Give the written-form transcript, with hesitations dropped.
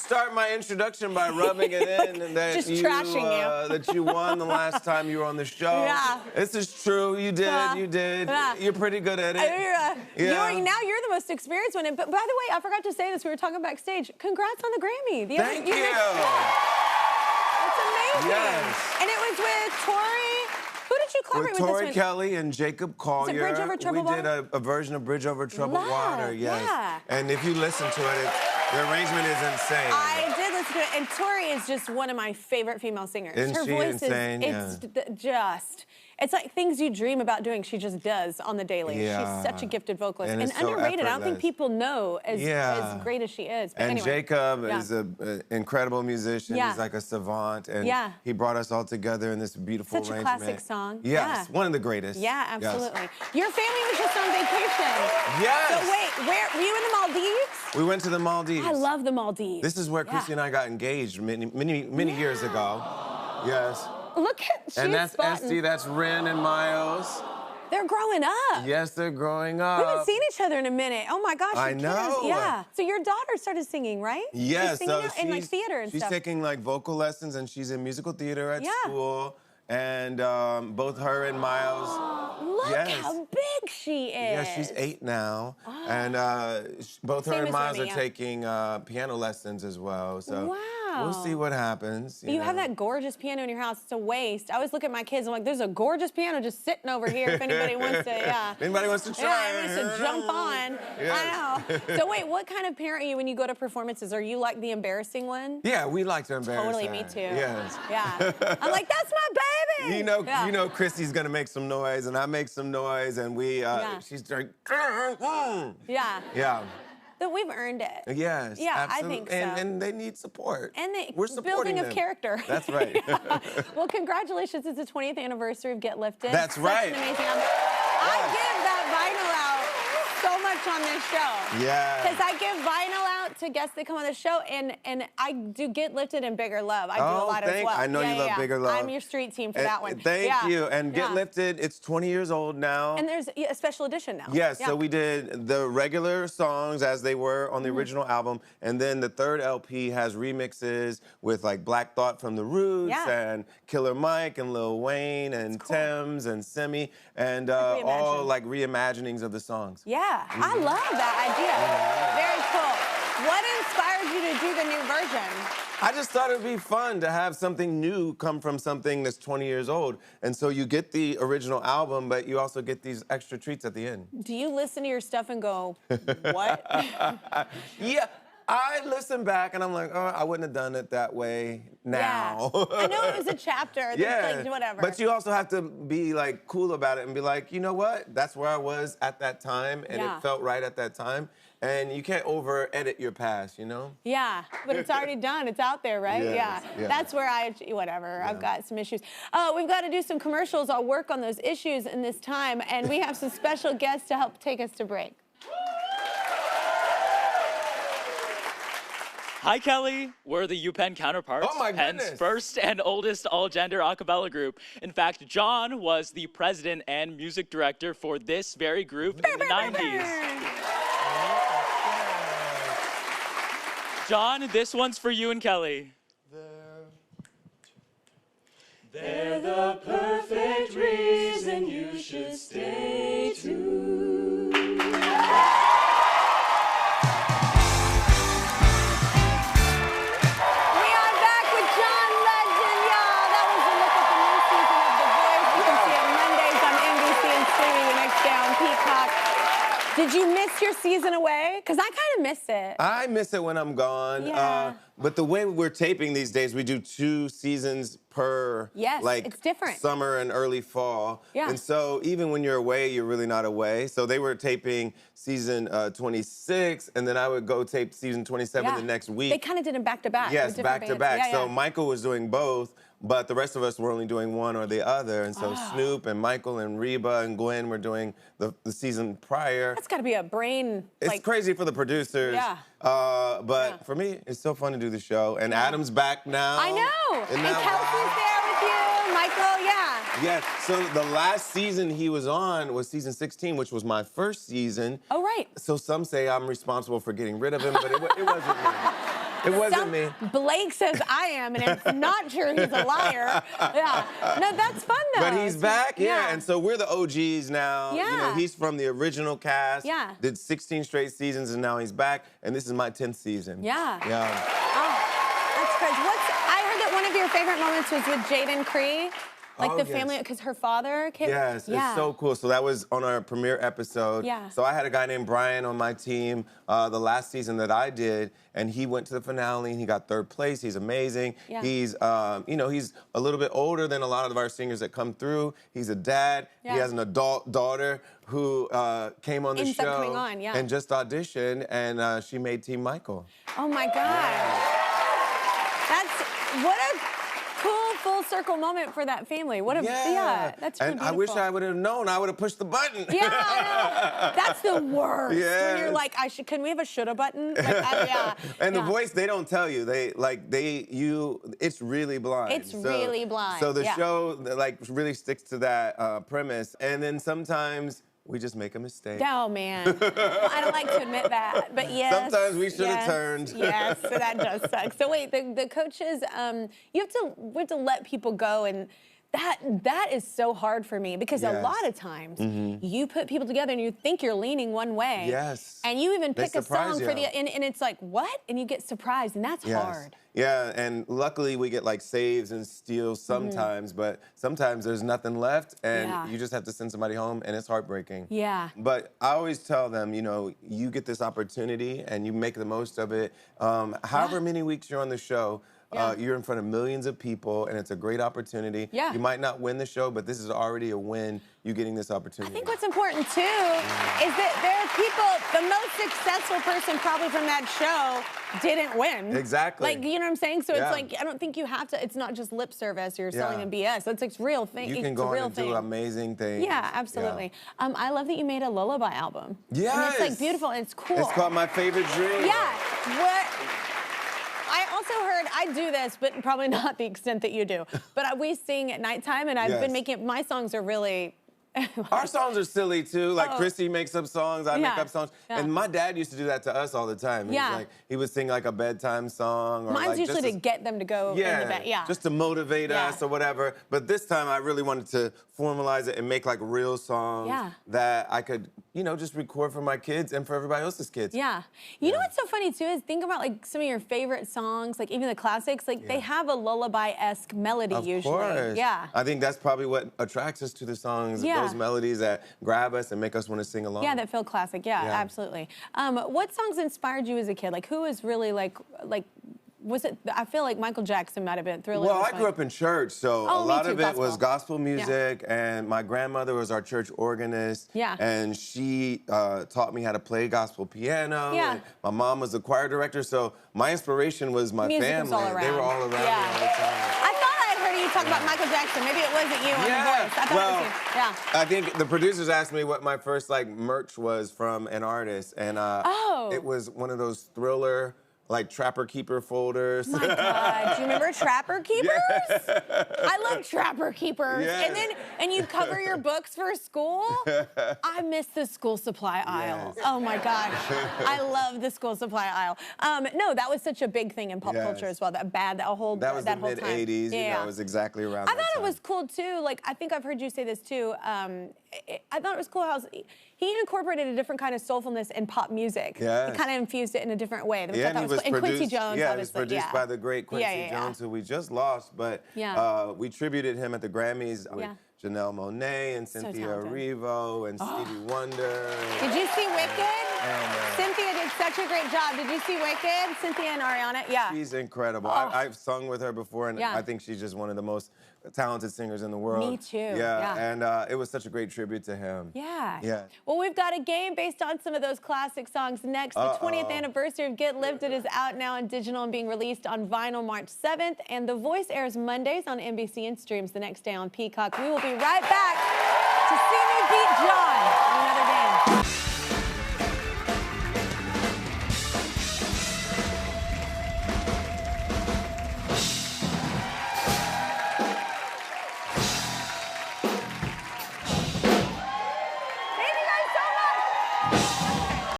start my introduction by rubbing it in and that Just trashing you. that you won the last time you were on the show. Yeah. This is true. You did. You did. Yeah. You're pretty good at it. Now you're the most experienced one. But by the way, I forgot to say this. We were talking backstage. Congrats on the Grammy. Thank you. It's amazing. Yes. And it was with Tori. Who did you collaborate with? Tori Kelly and Jacob Collier. Is it Bridge Over Troubled Water? We did a version of Bridge Over Troubled Water. Yes. Yeah. And if you listen to it, the arrangement is insane. I did listen to it, and Tori is just one of my favorite female singers. Isn't Her she voice insane? It's like things you dream about doing, she just does on the daily. Yeah. She's such a gifted vocalist. And And it's so underrated. I don't think effortless. people know as great as she is. But And anyway. Jacob is an incredible musician. Yeah. He's like a savant. And Yeah. he brought us all together in this beautiful Such a arrangement. classic song. Yes, Yeah. one of the greatest. Yeah, Yes. absolutely. Your family was just on vacation. Yes. So wait, where were you in the Maldives? We went to the Maldives. I love the Maldives. This is where Chrissy and I got engaged many years ago. Yes. Look at And that's Esty, that's Ren and Miles. They're growing up. Yes, they're growing We up. haven't seen each other in a minute. Oh my gosh, I your know. kids. Yeah. So your daughter started singing, right? Yes, She's singing so in like theater and she's stuff. taking like vocal lessons and she's in musical theater at Yeah. school. And both her and Miles. Look Yes. how big she is. Yeah, she's 8 now. And both her Same and as Miles Remy, are taking piano lessons as well. So we'll see what happens. You have know. that gorgeous piano in your house. It's a waste. I always look at my kids. I'm like, there's a gorgeous piano just sitting over here. If anybody wants to, Anybody wants to try? Yeah, anybody wants to jump on. Yes. I know. So wait, what kind of parent are you when you go to performances? Are you like the embarrassing one? Yeah, we like to embarrass Totally, her. me too. Yes. Yeah. I'm like, that's my baby. You know, Chrissy's gonna make some noise, and I make some noise, and she's like, Yeah. yeah. That we've earned it. Yes. Yeah, absolutely. I think so. And they need support. And we're supporting building of them. character. That's right. Yeah. Well, congratulations. It's the 20th anniversary of Get Lifted. That's right. Such an amazing album. I give that vinyl out so much on this show. Yeah. Because I give vinyl out to guests that come on the show, and I do Get Lifted and Bigger Love. I do a lot as well. I know you love Bigger Love. I'm your street team for that one. Thank you. And Get Lifted, it's 20 years old now. And there's a special edition now. Yes, so we did the regular songs as they were on the original album, and then the third LP has remixes with like Black Thought from the Roots and Killer Mike and Lil Wayne and Thames and Semi and all like reimaginings of the songs. Yeah, I love that idea. Very cool. What inspired you to do the new version? I just thought it'd be fun to have something new come from something that's 20 years old. And so you get the original album, but you also get these extra treats at the end. Do you listen to your stuff and go, what? Yeah. I listen back and I'm like, oh, I wouldn't have done it that way now. Yeah. I know it was a chapter. Yeah, like, whatever. But you also have to be like cool about it and be like, you know what? That's where I was at that time, and it felt right at that time. And you can't over-edit your past, you know? Yeah, but it's already done. It's out there, right? Yes, yeah. That's where I've got some issues. We've got to do some commercials. I'll work on those issues in this time, and we have some special guests to help take us to break. Hi, Kelly. We're the UPenn counterparts. Oh, my goodness. Penn's first and oldest all-gender a cappella group. In fact, John was the president and music director for this very group in the 90s. John, this one's for you and Kelly. They're the perfect reason you should stay tuned. Did you miss your season away? Because I kind of miss it. I miss it when I'm gone. Yeah. But the way we're taping these days, we do 2 seasons per it's different. Summer and early fall. Yeah. And so even when you're away, you're really not away. So they were taping season 26, and then I would go tape season 27 the next week. They kind of did them back to back. Yes, back to back. Yeah, so Michael was doing both, but the rest of us were only doing one or the other. And so Snoop and Michael and Reba and Gwen were doing the season prior. That's got to be a brain. It's crazy for the producers. Yeah. But for me, it's so fun to do the show. And Adam's back now. I know. Isn't And Kelsey's there with you. Michael, Yes. So the last season he was on was season 16, which was my first season. Oh, right. So some say I'm responsible for getting rid of him, but it wasn't me. It wasn't me. Blake says I am, and it's not true. He's a liar. Yeah. No, that's fun, though. But he's back, yeah. And so we're the OGs now. Yeah. You know, he's from the original cast. Yeah. Did 16 straight seasons, and now he's back. And this is my 10th season. Yeah. Yeah. Oh, that's crazy. I heard that one of your favorite moments was with Jaden Cree. Like the family, because her father came. Yes, it's so cool. So that was on our premiere episode. Yeah. So I had a guy named Brian on my team the last season that I did, and he went to the finale and he got 3rd place. He's amazing. Yeah. He's, you know, he's a little bit older than a lot of our singers that come through. He's a dad. Yeah. He has an adult daughter who came on the Ends up show coming on, and just auditioned, and she made Team Michael. Oh my God. That's what a cool full circle moment for that family. What a that's really and beautiful. I wish I would have known. I would have pushed the button. Yeah, I know. That's the worst. Yes. When you're like, can we have a shoulda button? Like, And the voice, they don't tell you. It's really blind. It's really blind. So the show like really sticks to that premise, and then sometimes we just make a mistake. Oh, man. Well, I don't like to admit that, but yes. Sometimes we should have turned. Yes, so that does suck. So wait, the coaches, we have to let people go, and that is so hard for me because a lot of times you put people together and you think you're leaning one way. Yes. And you even pick a song for you. and it's like, what? And you get surprised, and that's hard. Yeah, and luckily we get like saves and steals sometimes, but sometimes there's nothing left, and you just have to send somebody home, and it's heartbreaking. Yeah. But I always tell them, you know, you get this opportunity and you make the most of it. However many weeks you're on the show, you're in front of millions of people, and it's a great opportunity. Yeah. You might not win the show, but this is already a win, you getting this opportunity. I think what's important, too, is that there are people, the most successful person probably from that show didn't win. Exactly. Like, you know what I'm saying? So it's like, I don't think you have to, it's not just lip service, you're selling a BS. It's like real thing. You can go on and do amazing things. Yeah, absolutely. Yeah. I love that you made a Lullaby album. Yes. And it's like beautiful and it's cool. It's called My Favorite Dream. Yeah. I also heard, I do this, but probably not the extent that you do. But we sing at nighttime, and I've been making, my songs are really... Our songs are silly, too. Like, Chrissy makes up songs, I make up songs. Yeah. And my dad used to do that to us all the time. He would sing, like, a bedtime song. Or Mine's like, usually to get them to go in the bed. Just to motivate us or whatever. But this time, I really wanted to formalize it and make, like, real songs that I could, you know, just record for my kids and for everybody else's kids. Yeah. You know what's so funny, too, is think about, like, some of your favorite songs, like, even the classics, like, they have a lullaby-esque melody usually. Of course. Yeah. I think that's probably what attracts us to the songs, those melodies that grab us and make us want to sing along. Yeah, that feel classic. Yeah, absolutely. What songs inspired you as a kid? Like, who was really, like, was it, I feel like Michael Jackson might have been Thriller. Well, I grew up in church, so a lot of it was gospel music, and my grandmother was our church organist, and she taught me how to play gospel piano, and my mom was the choir director, so my inspiration was my family. Was all around. They were all around me all the time. I thought I heard you talk about Michael Jackson. Maybe it wasn't you on the voice. I thought it was you. I think the producers asked me what my first like merch was from an artist, and it was one of those Thriller, like Trapper Keeper folders. My God, do you remember Trapper Keepers? Yes. I love Trapper Keepers. Yes. And you cover your books for school? I miss the school supply aisle. Yes. Oh my gosh, I love the school supply aisle. No, that was such a big thing in pop culture as well. That whole that was that the whole time. mid-'80s. You know, it was exactly around. I thought it was cool too. Like I think I've heard you say this too. I thought it was cool how he incorporated a different kind of soulfulness in pop music. Yes. He kind of infused it in a different way. Which I thought and was cool. And Quincy Jones, it was obviously. produced by the great Quincy Jones, who we just lost, but we tributed him at the Grammys with Janelle Monáe and Cynthia Erivo and Stevie Wonder. Did you see Wicked? Cynthia did such a great job. Did you see Wicked? Cynthia and Ariana? Yeah. She's incredible. I've sung with her before, and I think she's just one of the most talented singers in the world. Me too. Yeah. And it was such a great tribute to him. Yeah. Well, we've got a game based on some of those classic songs next. The 20th anniversary of Get Lifted is out now on digital and being released on vinyl March 7th. And The Voice airs Mondays on NBC and streams the next day on Peacock. We will be right back to see me beat John.